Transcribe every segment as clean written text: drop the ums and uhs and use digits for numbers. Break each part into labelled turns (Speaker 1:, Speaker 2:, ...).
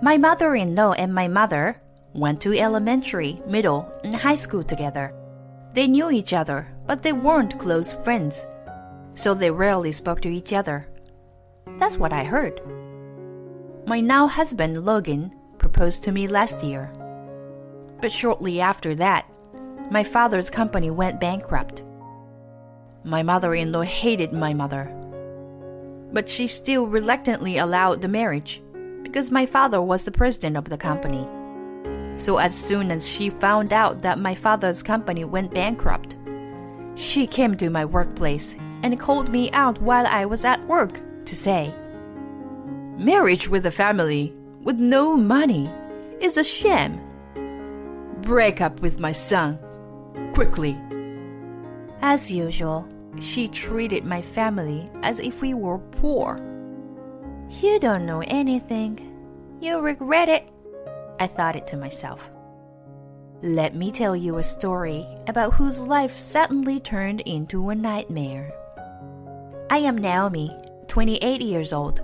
Speaker 1: My mother-in-law and my mother went to elementary, middle, and high school together. They knew each other, but they weren't close friends, so they rarely spoke to each other. That's what I heard. My now husband, Logan, proposed to me last year. But shortly after that, my father's company went bankrupt. My mother-in-law hated my mother, but she still reluctantly allowed the marriage because my father was the president of the company. So as soon as she found out that my father's company went bankrupt, she came to my workplace and called me out while I was at work to say, "Marriage with a family with no money is a shame. Break up with my son, quickly." As usual, she treated my family as if we were poor. "You don't know anything. You'll regret it," I thought it to myself. Let me tell you a story about whose life suddenly turned into a nightmare. I am Naomi, 28 years old.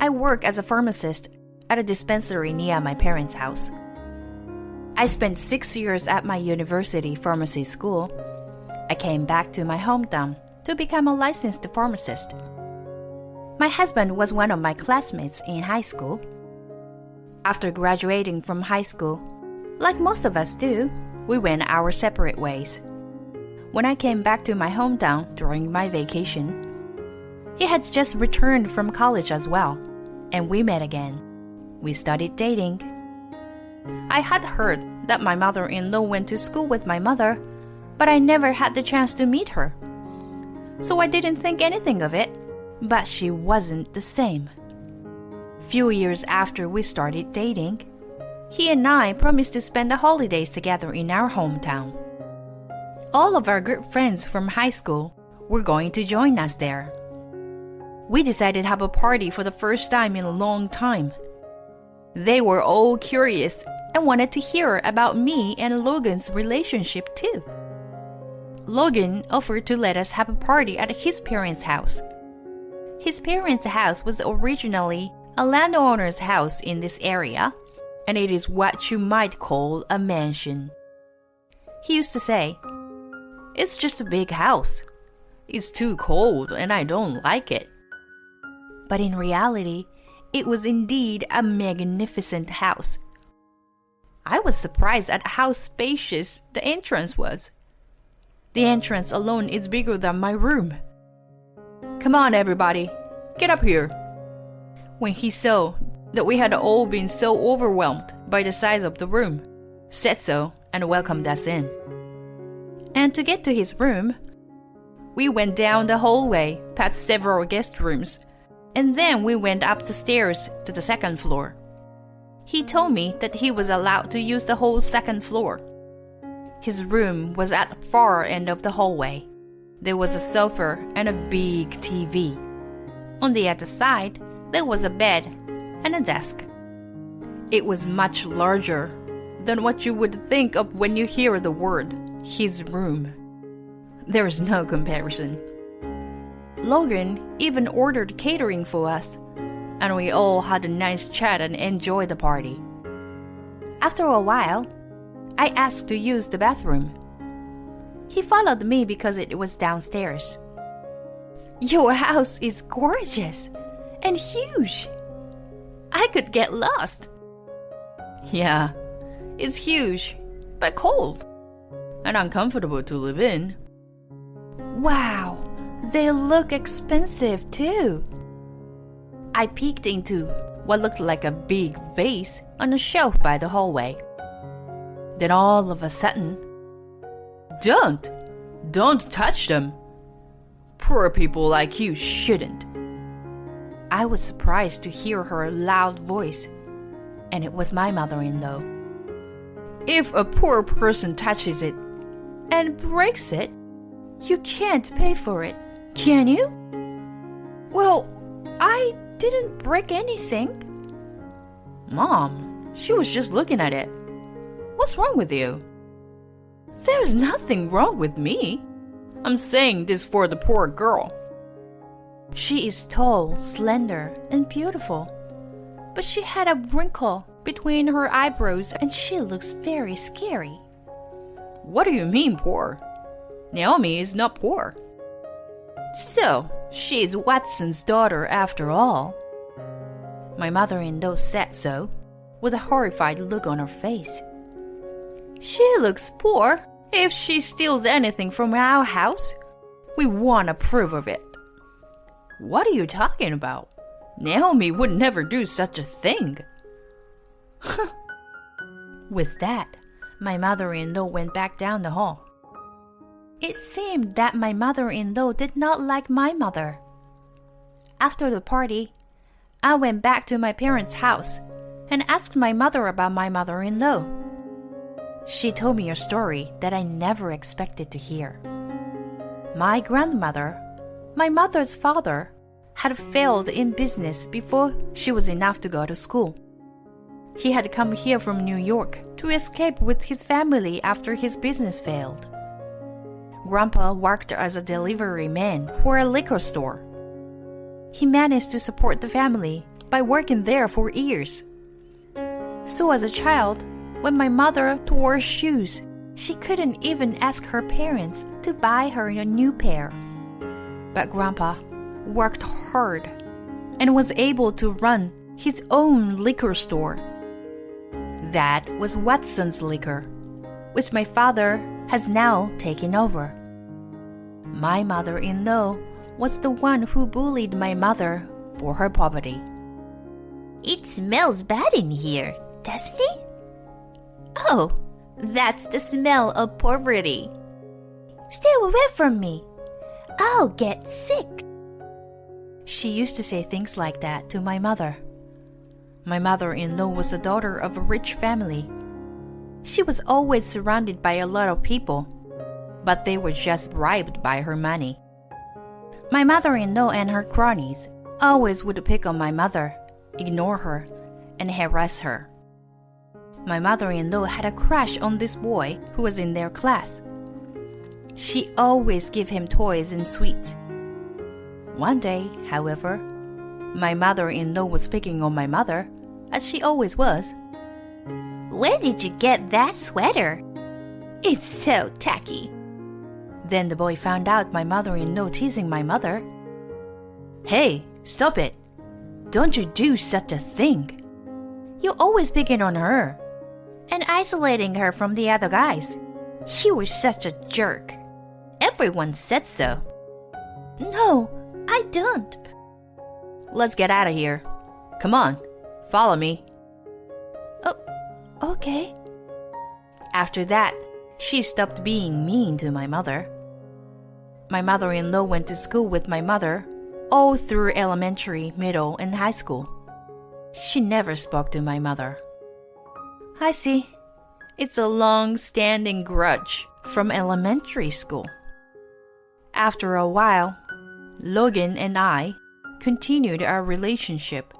Speaker 1: I work as a pharmacist at a dispensary near my parents' house. I spent 6 years at my university pharmacy school. I came back to my hometown to become a licensed pharmacist. My husband was one of my classmates in high school. After graduating from high school, like most of us do, we went our separate ways. When I came back to my hometown during my vacation, he had just returned from college as well, and we met again. We started dating. I had heard that my mother-in-law went to school with my mother, but I never had the chance to meet her. So I didn't think anything of it, but she wasn't the same. Few years after we started dating, he and I promised to spend the holidays together in our hometown. All of our good friends from high school were going to join us there. We decided to have a party for the first time in a long time. They were all curious and wanted to hear about me and Logan's relationship too. Logan offered to let us have a party at his parents' house. His parents' house was originally a landowner's house in this area, and it is what you might call a mansion. He used to say, "It's just a big house. It's too cold and I don't like it." But in reality, it was indeed a magnificent house. I was surprised at how spacious the entrance was. The entrance alone is bigger than my room. "Come on, everybody, get up here." When he saw that we had all been so overwhelmed by the size of the room, said so and welcomed us in. And to get to his room, we went down the hallway past several guest rooms, and then we went up the stairs to the second floor. He told me that he was allowed to use the whole second floor. His room was at the far end of the hallway. There was a sofa and a big TV. On the other side, there was a bed and a desk. It was much larger than what you would think of when you hear the word, his room. There is no comparison. Logan even ordered catering for us, and we all had a nice chat and enjoyed the party. After a while, I asked to use the bathroom. He followed me because it was downstairs. "Your house is gorgeous and huge. I could get lost." "Yeah, it's huge, but cold and uncomfortable to live in." "Wow, they look expensive too." I peeked into what looked like a big vase on a shelf by the hallway. Then all of a sudden, Don't touch them. Poor people like you shouldn't." I was surprised to hear her loud voice, and it was my mother-in-law. "If a poor person touches it and breaks it, you can't pay for it, can you?" "Well, I didn't break anything." "Mom, she was just looking at it. What's wrong with you?" "There's nothing wrong with me. I'm saying this for the poor girl." She is tall, slender, and beautiful, but she had a wrinkle between her eyebrows and she looks very scary.
Speaker 2: What do you mean poor? Naomi is not poor.
Speaker 1: So, she's Watson's daughter after all. My mother-in-law said so, with a horrified look on her face. She looks poor. If she steals anything from our house, we won't approve of it.
Speaker 2: What are you talking about? Naomi would never do such a thing.
Speaker 1: With that, my mother-in-law went back down the hall. It seemed that my mother-in-law did not like my mother. After the party, I went back to my parents' house and asked my mother about my mother-in-law. She told me a story that I never expected to hear. My grandmother, my mother's father, had failed in business before she was enough to go to school. He had come here from New York to escape with his family after his business failed. Grandpa worked as a delivery man for a liquor store. He managed to support the family by working there for years. So as a child, when my mother tore shoes, she couldn't even ask her parents to buy her a new pair. But Grandpa worked hard and was able to run his own liquor store. That was Watson's Liquor, which my father has now taken over. My mother-in-law was the one who bullied my mother for her poverty. It smells bad in here, doesn't it? Oh, that's the smell of poverty. Stay away from me. I'll get sick. She used to say things like that to my mother. My mother-in-law was the daughter of a rich family. She was always surrounded by a lot of people, but they were just bribed by her money. My mother-in-law and her cronies always would pick on my mother, ignore her, and harass her. My mother-in-law had a crush on this boy who was in their class. She always gave him toys and sweets. One day, however, my mother-in-law was picking on my mother, as she always was. Where did you get that sweater? It's so tacky. Then the boy found out my mother-in-law teasing my mother.
Speaker 2: Hey, stop it. Don't you do such a thing.
Speaker 1: You're always picking on her and isolating her from the other guys. You were such a jerk. Everyone said so. No, I don't.
Speaker 2: Let's get out of here. Come on, follow me.
Speaker 1: Oh, okay.
Speaker 2: After that, she stopped being mean to my mother. My mother-in-law went to school with my mother all through elementary, middle, and high school. She never spoke to my mother. I see. It's a long-standing grudge from elementary school. After a while, Logan and I continued our relationship,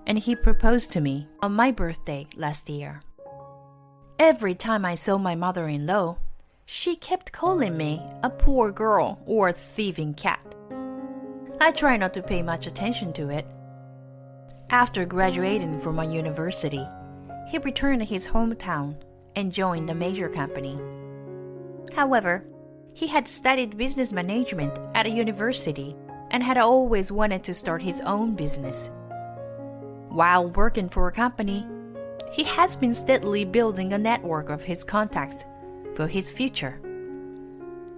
Speaker 2: and he proposed to me on my birthday last year. Every time I saw my mother-in-law, she kept calling me a poor girl or a thieving cat. I try not to pay much attention to it. After graduating from a university, he returned to his hometown and joined a major company. However, he had studied business management at a university and had always wanted to start his own business. While working for a company, he has been steadily building a network of his contacts for his future.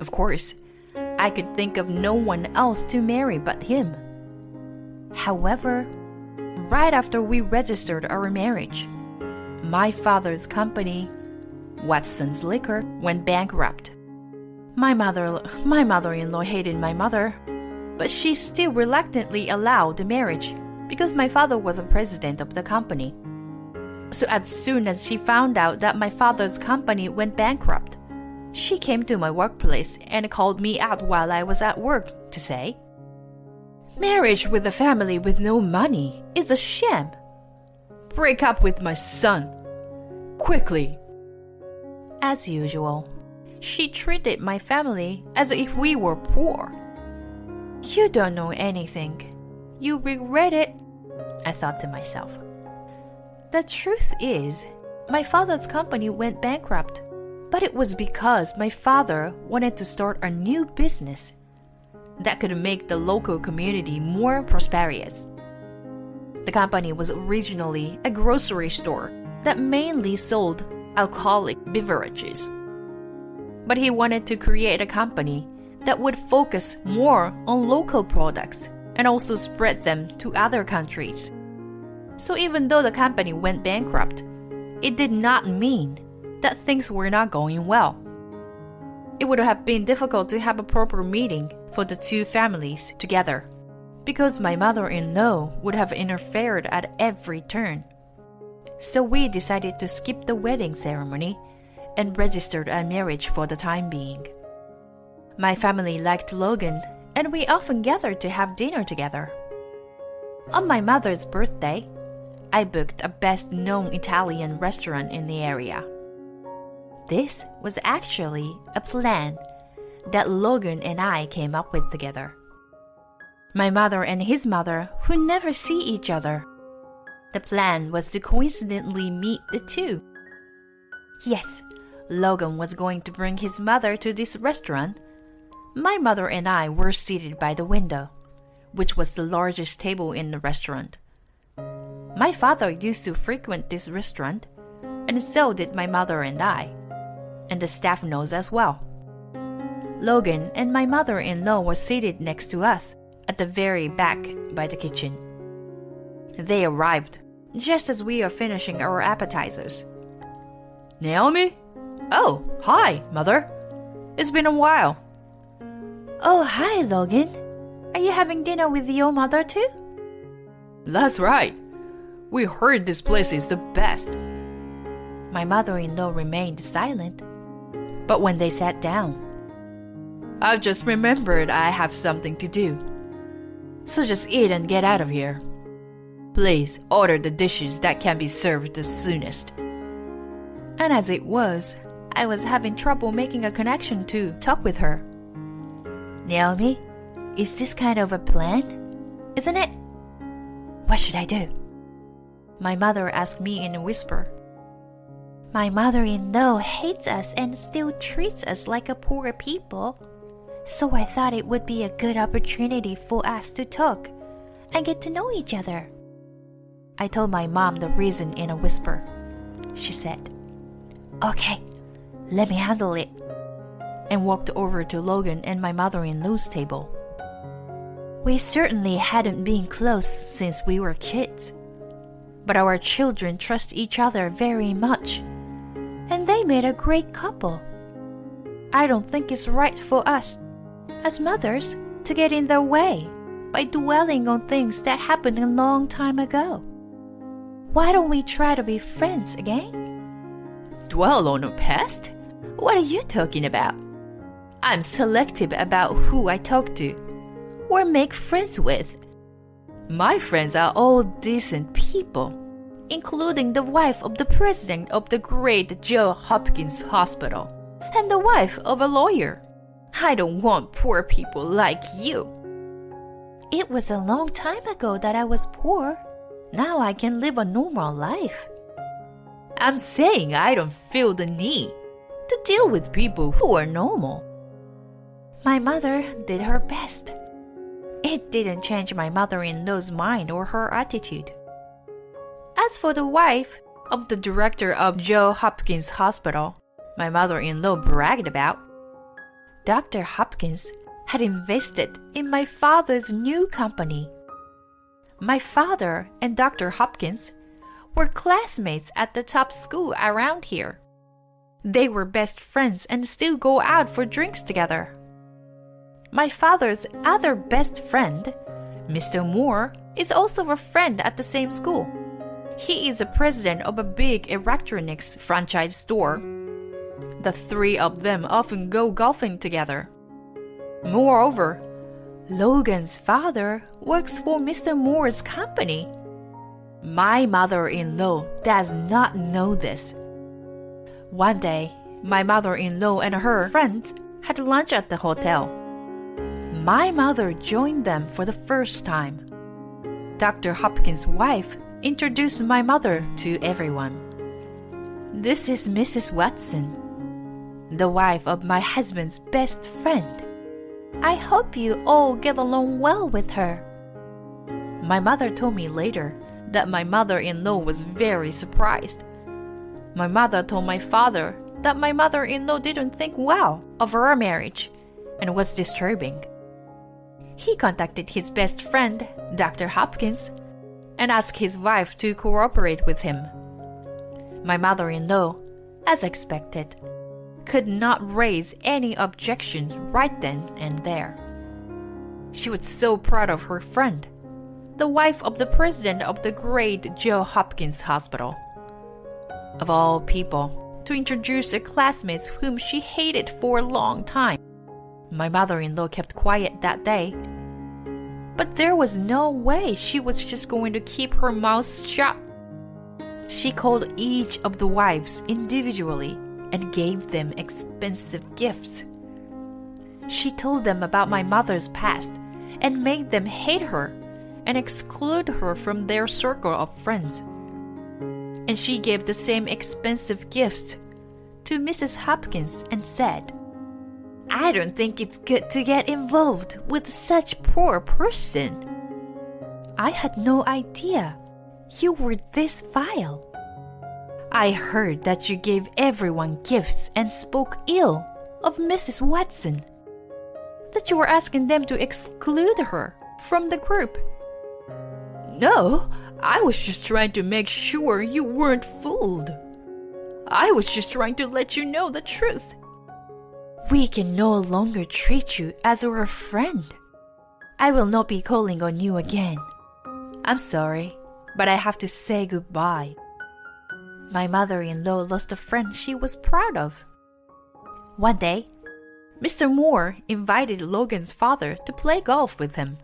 Speaker 2: Of course, I could think of no one else to marry but him. However, right after we registered our marriage, my father's company, Watson's Liquor, went bankrupt. My mother-in-law hated my mother, but she still reluctantly allowed the marriage because my father was the president of the company. So as soon as she found out that my father's company went bankrupt, she came to my workplace and called me out while I was at work to say, "Marriage with a family with no money is a sham. Break up with my son. Quickly." As usual, she treated my family as if we were poor. You don't know anything. You regret it, I thought to myself. The truth is, my father's company went bankrupt, but it was because my father wanted to start a new business that could make the local community more prosperous. The company was originally a grocery store that mainly sold alcoholic beverages. But he wanted to create a company that would focus more on local products and also spread them to other countries. So even though the company went bankrupt, it did not mean that things were not going well. It would have been difficult to have a proper meeting for the two families together, because my mother-in-law would have interfered at every turn. So we decided to skip the wedding ceremony and registered our marriage for the time being. My family liked Logan, and we often gathered to have dinner together. On my mother's birthday, I booked a best-known Italian restaurant in the area. This was actually a plan that Logan and I came up with together. My mother and his mother would never see each other. The plan was to coincidentally meet the two. Yes, Logan was going to bring his mother to this restaurant. My mother and I were seated by the window, which was the largest table in the restaurant. My father used to frequent this restaurant, and so did my mother and I, and the staff knows as well. Logan and my mother-in-law were seated next to us at the very back by the kitchen. They arrived just as we are finishing our appetizers. Naomi? Oh, hi, Mother. It's been a while. Oh, hi, Logan. Are you having dinner with your mother too? That's right. We heard this place is the best. My mother-in-law remained silent. But when they sat down, I've just remembered I have something to do. So just eat and get out of here. Please order the dishes that can be served the soonest. And as it was, I was having trouble making a connection to talk with her. Naomi, is this kind of a plan? Isn't it? What should I do? My mother asked me in a whisper. My mother-in-law hates us and still treats us like a poor people. So I thought it would be a good opportunity for us to talk and get to know each other. I told my mom the reason in a whisper. She said, Okay, let me handle it, and walked over to Logan and my mother-in-law's table. We certainly hadn't been close since we were kids, but our children trust each other very much, and they made a great couple. I don't think it's right for us, as mothers, to get in their way by dwelling on things that happened a long time ago. Why don't we try to be friends again? Dwell on the past? What are you talking about? I'm selective about who I talk to or make friends with. My friends are all decent people, including the wife of the president of the great Johns Hopkins Hospital and the wife of a lawyer. I don't want poor people like you. It was a long time ago that I was poor. Now I can live a normal life. I'm saying I don't feel the need to deal with people who are normal. My mother did her best. It didn't change my mother-in-law's mind or her attitude. As for the wife of the director of Johns Hopkins Hospital, my mother-in-law bragged about, Dr. Hopkins had invested in my father's new company. My father and Dr. Hopkins were classmates at the top school around here. They were best friends and still go out for drinks together. My father's other best friend, Mr. Moore, is also a friend at the same school. He is the president of a big electronics franchise store. The three of them often go golfing together. Moreover, Logan's father works for Mr. Moore's company. My mother-in-law does not know this. One day, my mother-in-law and her friends had lunch at the hotel. My mother joined them for the first time. Dr. Hopkins' wife introduced my mother to everyone. This is Mrs. Watson, the wife of my husband's best friend. I hope you all get along well with her. My mother told me later that my mother-in-law was very surprised. My mother told my father that my mother-in-law didn't think well of our marriage and was disturbing. He contacted his best friend, Dr. Hopkins, and asked his wife to cooperate with him. My mother-in-law, as expected, could not raise any objections right then and there. She was so proud of her friend, the wife of the president of the great Johns Hopkins Hospital. Of all people, to introduce a classmate whom she hated for a long time. My mother-in-law kept quiet that day. But there was no way she was just going to keep her mouth shut. She called each of the wives individually and gave them expensive gifts. She told them about my mother's past and made them hate her and exclude her from their circle of friends. And she gave the same expensive gifts to Mrs. Hopkins and said, I don't think it's good to get involved with such a poor person. I had no idea you were this vile. I heard that you gave everyone gifts and spoke ill of Mrs. Watson, that you were asking them to exclude her from the group. No, I was just trying to make sure you weren't fooled. I was just trying to let you know the truth. We can no longer treat you as our friend. I will not be calling on you again. I'm sorry, but I have to say goodbye. My mother-in-law lost a friend she was proud of. One day, Mr. Moore invited Logan's father to play golf with him.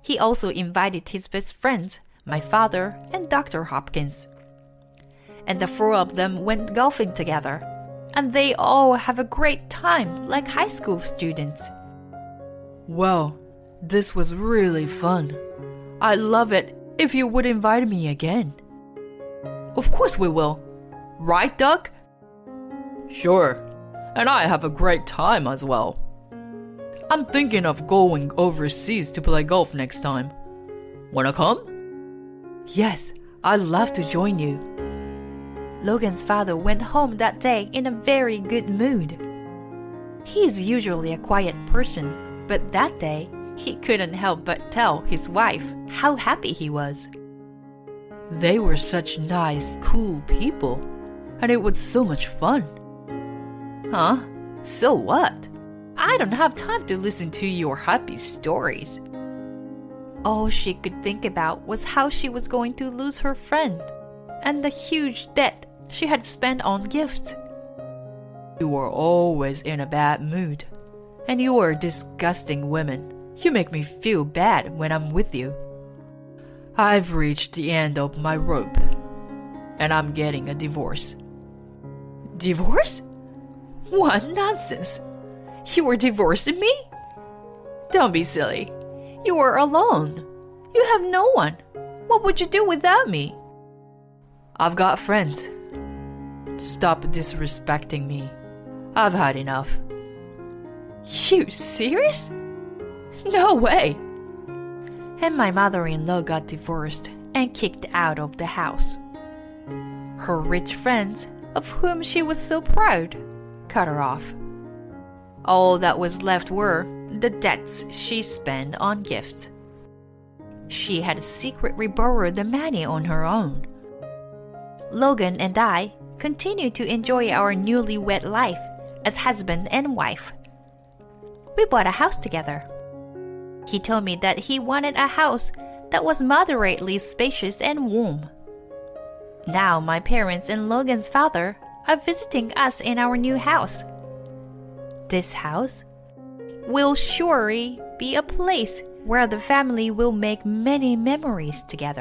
Speaker 2: He also invited his best friends, my father and Dr. Hopkins. And the four of them went golfing together, and they all have a great time like high school students. Well, this was really fun. I'd love it if you would invite me again. Of course we will. Right, Doug? Sure, and I have a great time as well. I'm thinking of going overseas to play golf next time. Wanna come? Yes, I'd love to join you. Logan's father went home that day in a very good mood. He is usually a quiet person, but that day he couldn't help but tell his wife how happy he was. They were such nice, cool people, and it was so much fun. Huh? So what? I don't have time to listen to your happy stories. All she could think about was how she was going to lose her friend and the huge debt she had spent on gifts. You are always in a bad mood, and you are a disgusting woman. You make me feel bad when I'm with you. I've reached the end of my rope, and I'm getting a divorce. Divorce? What nonsense! You are divorcing me? Don't be silly. You are alone. You have no one. What would you do without me? I've got friends. Stop disrespecting me. I've had enough. You serious? No way! And my mother-in-law got divorced and kicked out of the house. Her rich friends, of whom she was so proud, cut her off. All that was left were the debts she spent on gifts. She had secretly borrowed the money on her own. Logan and I continued to enjoy our newlywed life as husband and wife. We bought a house together. He told me that he wanted a house that was moderately spacious and warm. Now my parents and Logan's father are visiting us in our new house. This house will surely be a place where the family will make many memories together.